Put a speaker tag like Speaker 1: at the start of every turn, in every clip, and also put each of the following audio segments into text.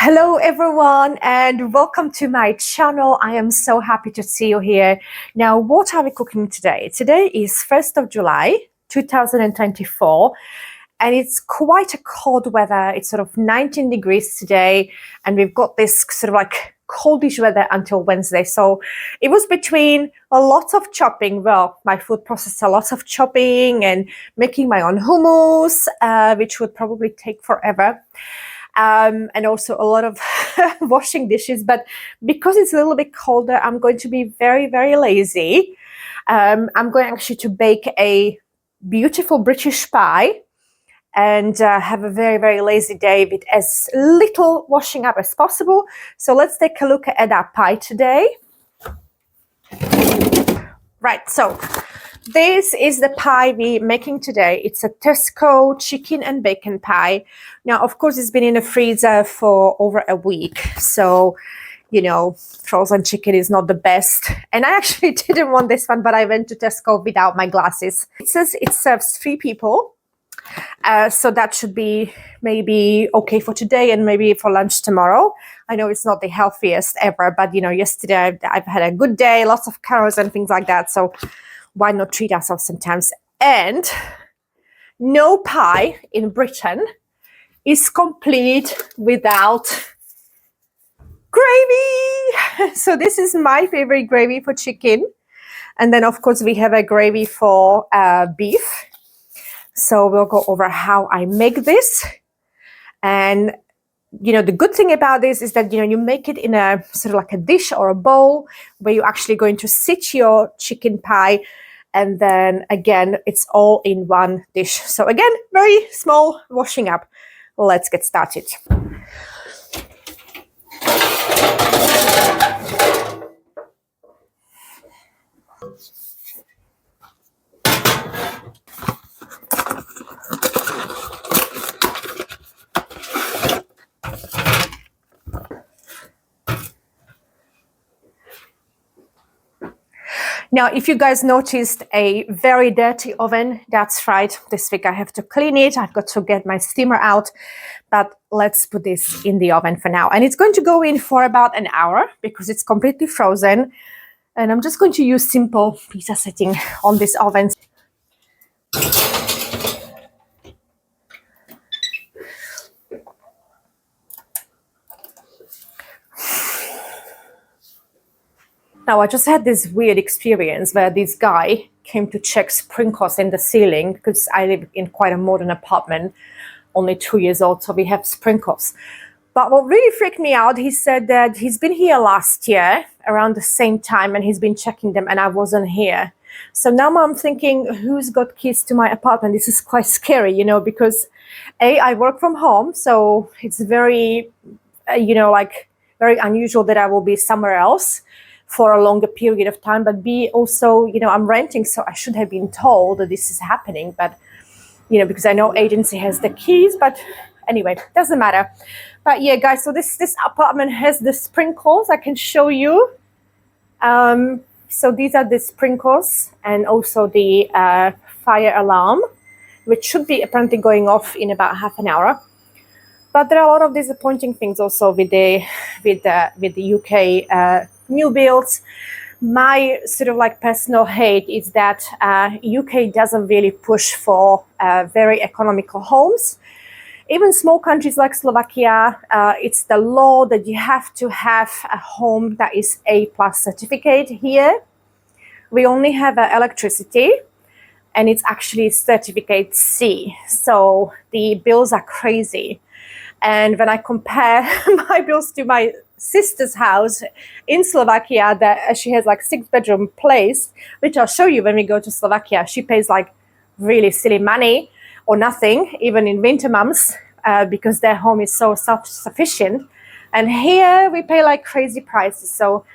Speaker 1: Hello everyone and welcome to my channel. I am so happy to see you here. Now, what are we cooking today? Today is 1st of July 2024 and it's quite a cold weather. It's sort of 19 degrees today and we've got this sort of like coldish weather until Wednesday. So it was between a lot of chopping. Well, my food processed a lot of chopping and making my own hummus, which would probably take forever. And also a lot of washing dishes. But because it's a little bit colder, I'm going to be very, very lazy. I'm going actually to bake a beautiful British pie and have a very, very lazy day with as little washing up as possible. So let's take a look at our pie today. Right, so this is the pie we're making today. It's a Tesco chicken and bacon pie. Now, of course, it's been in the freezer for over a week. So, you know, frozen chicken is not the best. And I actually didn't want this one, but I went to Tesco without my glasses. It says it serves 3 people. So that should be maybe okay for today and maybe for lunch tomorrow. I know it's not the healthiest ever, but, you know, yesterday I've had a good day, lots of carrots and things like that. So why not treat ourselves sometimes? And no pie in Britain is complete without gravy. So this is my favorite gravy for chicken. And then, of course, we have a gravy for beef. So we'll go over how I make this. And, you know, the good thing about this is that, you know, you make it in a sort of like a dish or a bowl where you're actually going to sit your chicken pie. And then again, it's all in one dish. So again, very small washing up. Let's get started. Now, if you guys noticed a very dirty oven, that's right. This week I have to clean it. I've got to get my steamer out, but let's put this in the oven for now. And it's going to go in for about an hour because it's completely frozen. And I'm just going to use simple pizza setting on this oven. Now, I just had this weird experience where this guy came to check sprinkles in the ceiling because I live in quite a modern apartment, only 2 years old, so we have sprinkles. But what really freaked me out, he said that he's been here last year around the same time and he's been checking them and I wasn't here. So now I'm thinking, who's got keys to my apartment? This is quite scary, you know, because A, I work from home, so it's very, you know, like very unusual that I will be somewhere else for a longer period of time. But B, also, you know, I'm renting, so I should have been told that this is happening. But, you know, because I know agency has the keys, but anyway, doesn't matter. But yeah, guys, so this apartment has the sprinkles. I can show you. So these are the sprinkles and also the fire alarm, which should be apparently going off in about half an hour. But there are a lot of disappointing things also with the UK new builds. My sort of like personal hate is that UK doesn't really push for very economical homes. Even small countries like Slovakia, it's the law that you have to have a home that is A+ certificate. Here we only have electricity and it's actually certificate C. So the bills are crazy. And when I compare my bills to my sister's house in Slovakia, that she has like 6-bedroom place, which I'll show you when we go to Slovakia. She pays like really silly money or nothing, even in winter months, because their home is so self-sufficient. And here we pay like crazy prices. So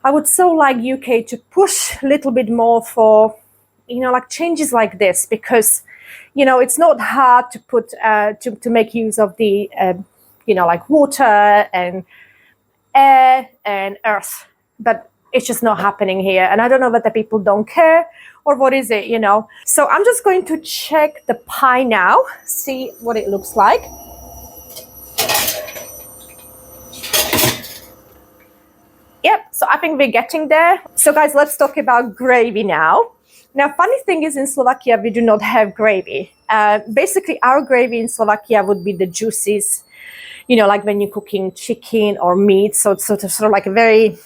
Speaker 1: I would so like UK to push a little bit more for, you know, like changes like this, because, you know, it's not hard to put to make use of the you know, like water and air and earth, but it's just not happening here. And I don't know whether people don't care or what is it, you know. So I'm just going to check the pie now, see what it looks like. I think we're getting there. So guys, let's talk about gravy now. Now, funny thing is in Slovakia, we do not have gravy. Basically, our gravy in Slovakia would be the juices, you know, like when you're cooking chicken or meat. So it's sort of like a very,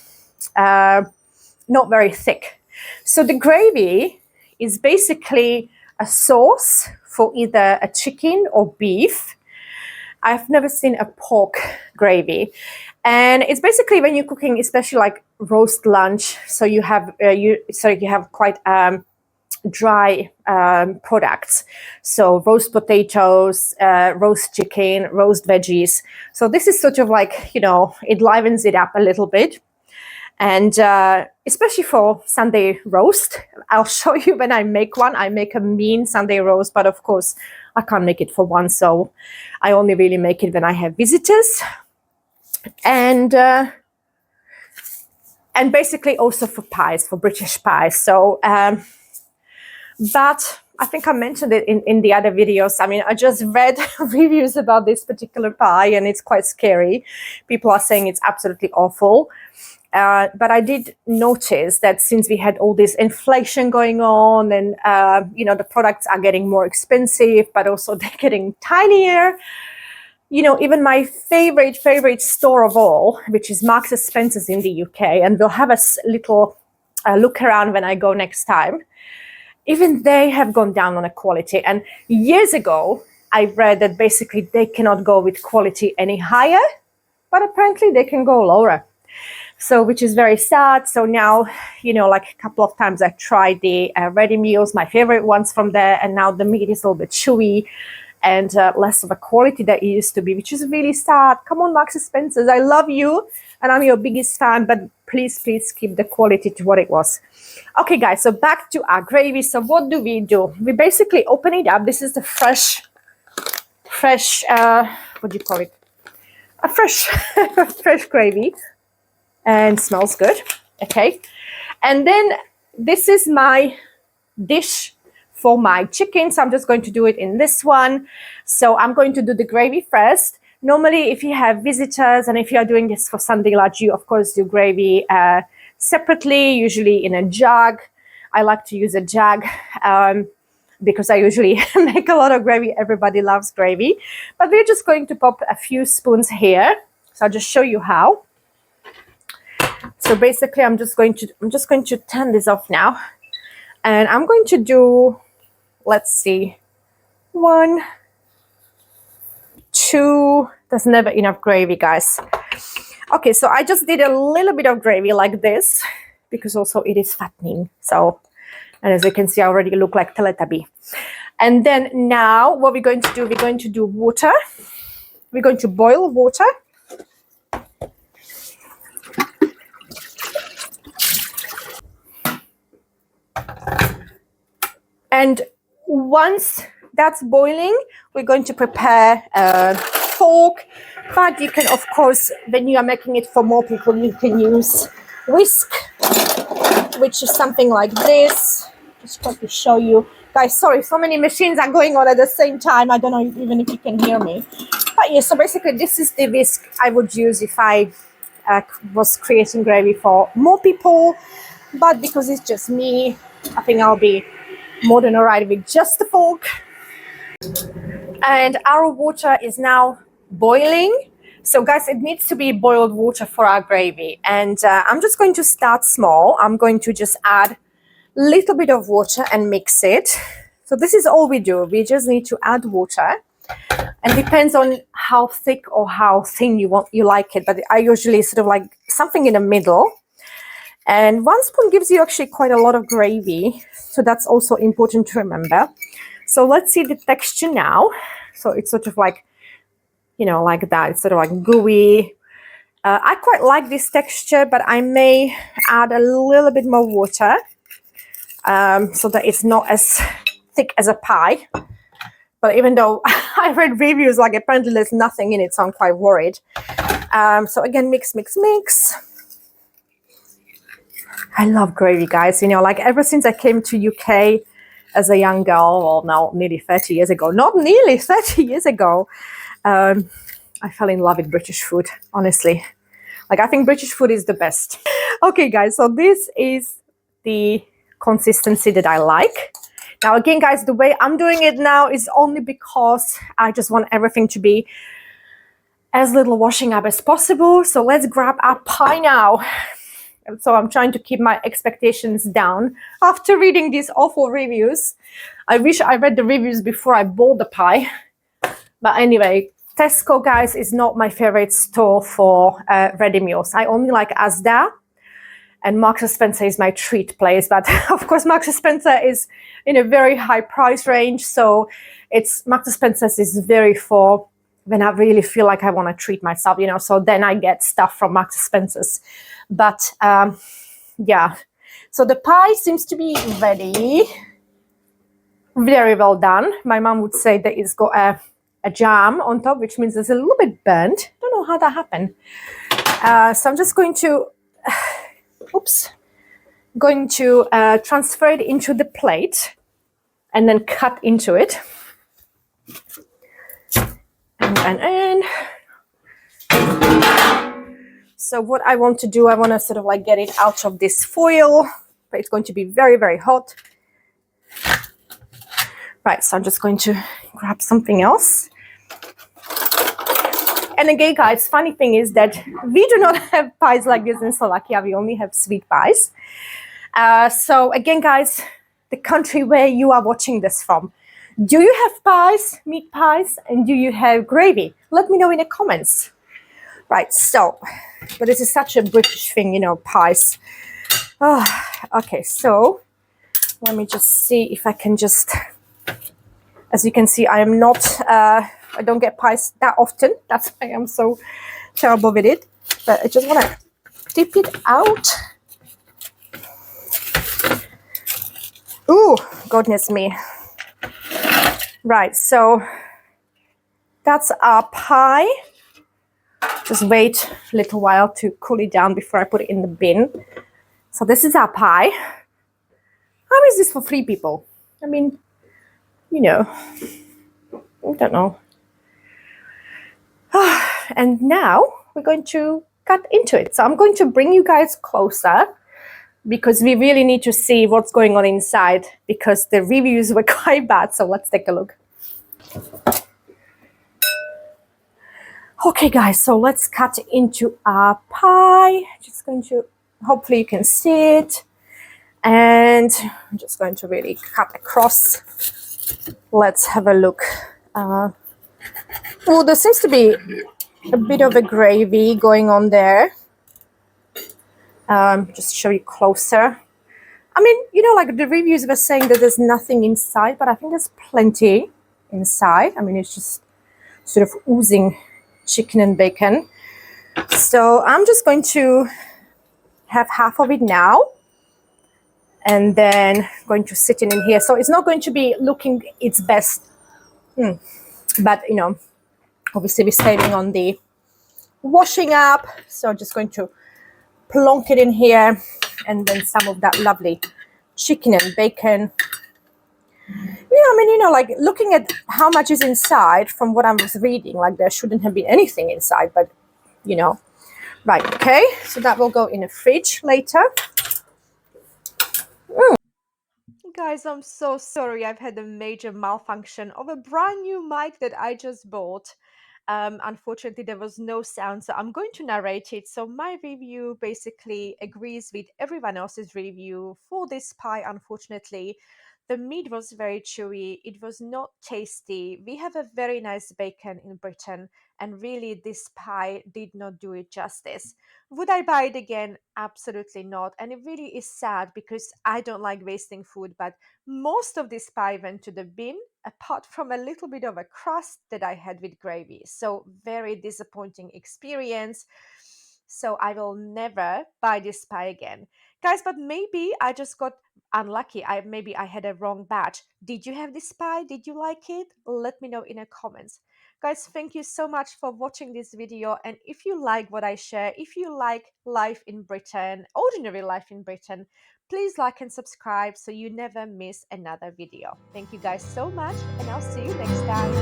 Speaker 1: not very thick. So the gravy is basically a sauce for either a chicken or beef. I've never seen a pork gravy. And it's basically when you're cooking, especially like roast lunch. So you have quite dry products. So roast potatoes, roast chicken, roast veggies. So this is sort of like, you know, it livens it up a little bit. And especially for Sunday roast, I'll show you when I make one. I make a mean Sunday roast, but of course I can't make it for one. So I only really make it when I have visitors. And basically also for pies, for British pies. So, but I think I mentioned it in the other videos. I mean, I just read reviews about this particular pie and it's quite scary. People are saying it's absolutely awful. But I did notice that since we had all this inflation going on and, you know, the products are getting more expensive, but also they're getting tinier. You know, even my favorite store of all, which is Marks and Spencer's in the UK, and we'll have a little look around when I go next time. Even they have gone down on a quality. And years ago, I read that basically they cannot go with quality any higher, but apparently they can go lower. So, which is very sad. So now, you know, like a couple of times I tried the ready meals, my favorite ones from there, and now the meat is a little bit chewy and less of a quality that it used to be, which is really sad. Come on, Marks and Spencer's, I love you, and I'm your biggest fan, but please keep the quality to what it was. Okay, guys, so back to our gravy. So what do? We basically open it up. This is the fresh, what do you call it? A fresh gravy, and smells good. Okay, and then this is my dish for my chicken. So I'm just going to do it in this one. So I'm going to do the gravy first. Normally, if you have visitors and if you are doing this for Sunday lunch, you of course do gravy separately, usually in a jug. I like to use a jug because I usually make a lot of gravy. Everybody loves gravy. But we're just going to pop a few spoons here. So I'll just show you how. So basically, I'm just going to turn this off now. And I'm going to do, let's see, 1, 2, there's never enough gravy, guys. Okay, so I just did a little bit of gravy like this, because also it is fattening. So, and as you can see, I already look like Teletubby. And then now what we're going to do water. We're going to boil water. And once that's boiling, we're going to prepare a fork. But you can, of course, when you are making it for more people, you can use whisk, which is something like this. Just quickly show you. Guys, sorry, so many machines are going on at the same time. I don't know even if you can hear me. But yeah, so basically this is the whisk I would use if I was creating gravy for more people. But because it's just me, I think I'll be more than all right with just the fork. And our water is now boiling. So guys, it needs to be boiled water for our gravy. And I'm just going to start small. I'm going to just add a little bit of water and mix it. So this is all we do. We just need to add water. And depends on how thick or how thin you like it. But I usually sort of like something in the middle. And 1 spoon gives you actually quite a lot of gravy. So that's also important to remember. So let's see the texture now. So it's sort of like, you know, like that. It's sort of like gooey. I quite like this texture, but I may add a little bit more water so that it's not as thick as a pie. But even though I read reviews, like apparently there's nothing in it, so I'm quite worried. So again, mix. I love gravy, guys. You know, like ever since I came to UK as a young girl, well, now nearly 30 years ago, not nearly 30 years ago, I fell in love with British food, honestly. Like, I think British food is the best. Okay, guys, so this is the consistency that I like. Now, again, guys, the way I'm doing it now is only because I just want everything to be as little washing up as possible. So let's grab our pie now. And so I'm trying to keep my expectations down after reading these awful reviews. I wish I read the reviews before I bought the pie. But anyway, Tesco, guys, is not my favorite store for ready meals. I only like Asda, and Marks & Spencer is my treat place. But of course, Marks & Spencer is in a very high price range. So Marks & Spencer's is very for when I really feel like I want to treat myself, you know, so then I get stuff from Marks & Spencer's. But yeah, so the pie seems to be ready. Very well done. My mom would say that it's got a jam on top, which means it's a little bit burnt. Don't know how that happened. So I'm just going to, transfer it into the plate and then cut into it. And so what I want to do, I want to sort of like get it out of this foil, but it's going to be very, very hot. Right, so I'm just going to grab something else. And again, guys, funny thing is that we do not have pies like this in Slovakia. We only have sweet pies. So again, guys, the country where you are watching this from, do you have pies, meat pies, and do you have gravy? Let me know in the comments. Right, so, but this is such a British thing, you know, pies. Oh, okay, so let me just see if I can just, as you can see, I am not, I don't get pies that often. That's why I'm so terrible with it. But I just want to dip it out. Ooh, goodness me. Right, so that's our pie. Just wait a little while to cool it down before I put it in the bin. So this is our pie. How is this for 3 people? I mean, you know, I don't know. And now we're going to cut into it. So I'm going to bring you guys closer because we really need to see what's going on inside because the reviews were quite bad. So let's take a look. Okay, guys, so let's cut into our pie. Just going to, hopefully you can see it. And I'm just going to really cut across. Let's have a look. Well, there seems to be a bit of a gravy going on there. Just show you closer. I mean, you know, like the reviews were saying that there's nothing inside, but I think there's plenty inside. I mean, it's just sort of oozing chicken and bacon. So I'm just going to have half of it now and then going to sit in here. So it's not going to be looking its best, but you know, obviously we're saving on the washing up. So I'm just going to plonk it in here and then some of that lovely chicken and bacon. Yeah, I mean, you know, like looking at how much is inside from what I was reading, like there shouldn't have been anything inside, but you know. Right, okay, so that will go in the fridge later. Guys, I'm so sorry. I've had a major malfunction of a brand new mic that I just bought. Unfortunately, there was no sound, so I'm going to narrate it. So my review basically agrees with everyone else's review for this pie. Unfortunately, the meat was very chewy. It was not tasty. We have a very nice bacon in Britain, and really this pie did not do it justice. Would I buy it again? Absolutely not. And it really is sad because I don't like wasting food, but most of this pie went to the bin, apart from a little bit of a crust that I had with gravy. So very disappointing experience. So I will never buy this pie again. Guys, but maybe I just got unlucky. Maybe I had a wrong batch. Did you have this pie? Did you like it? Let me know in the comments. Guys, thank you so much for watching this video. And if you like what I share, if you like life in Britain, ordinary life in Britain, please like and subscribe so you never miss another video. Thank you guys so much, and I'll see you next time.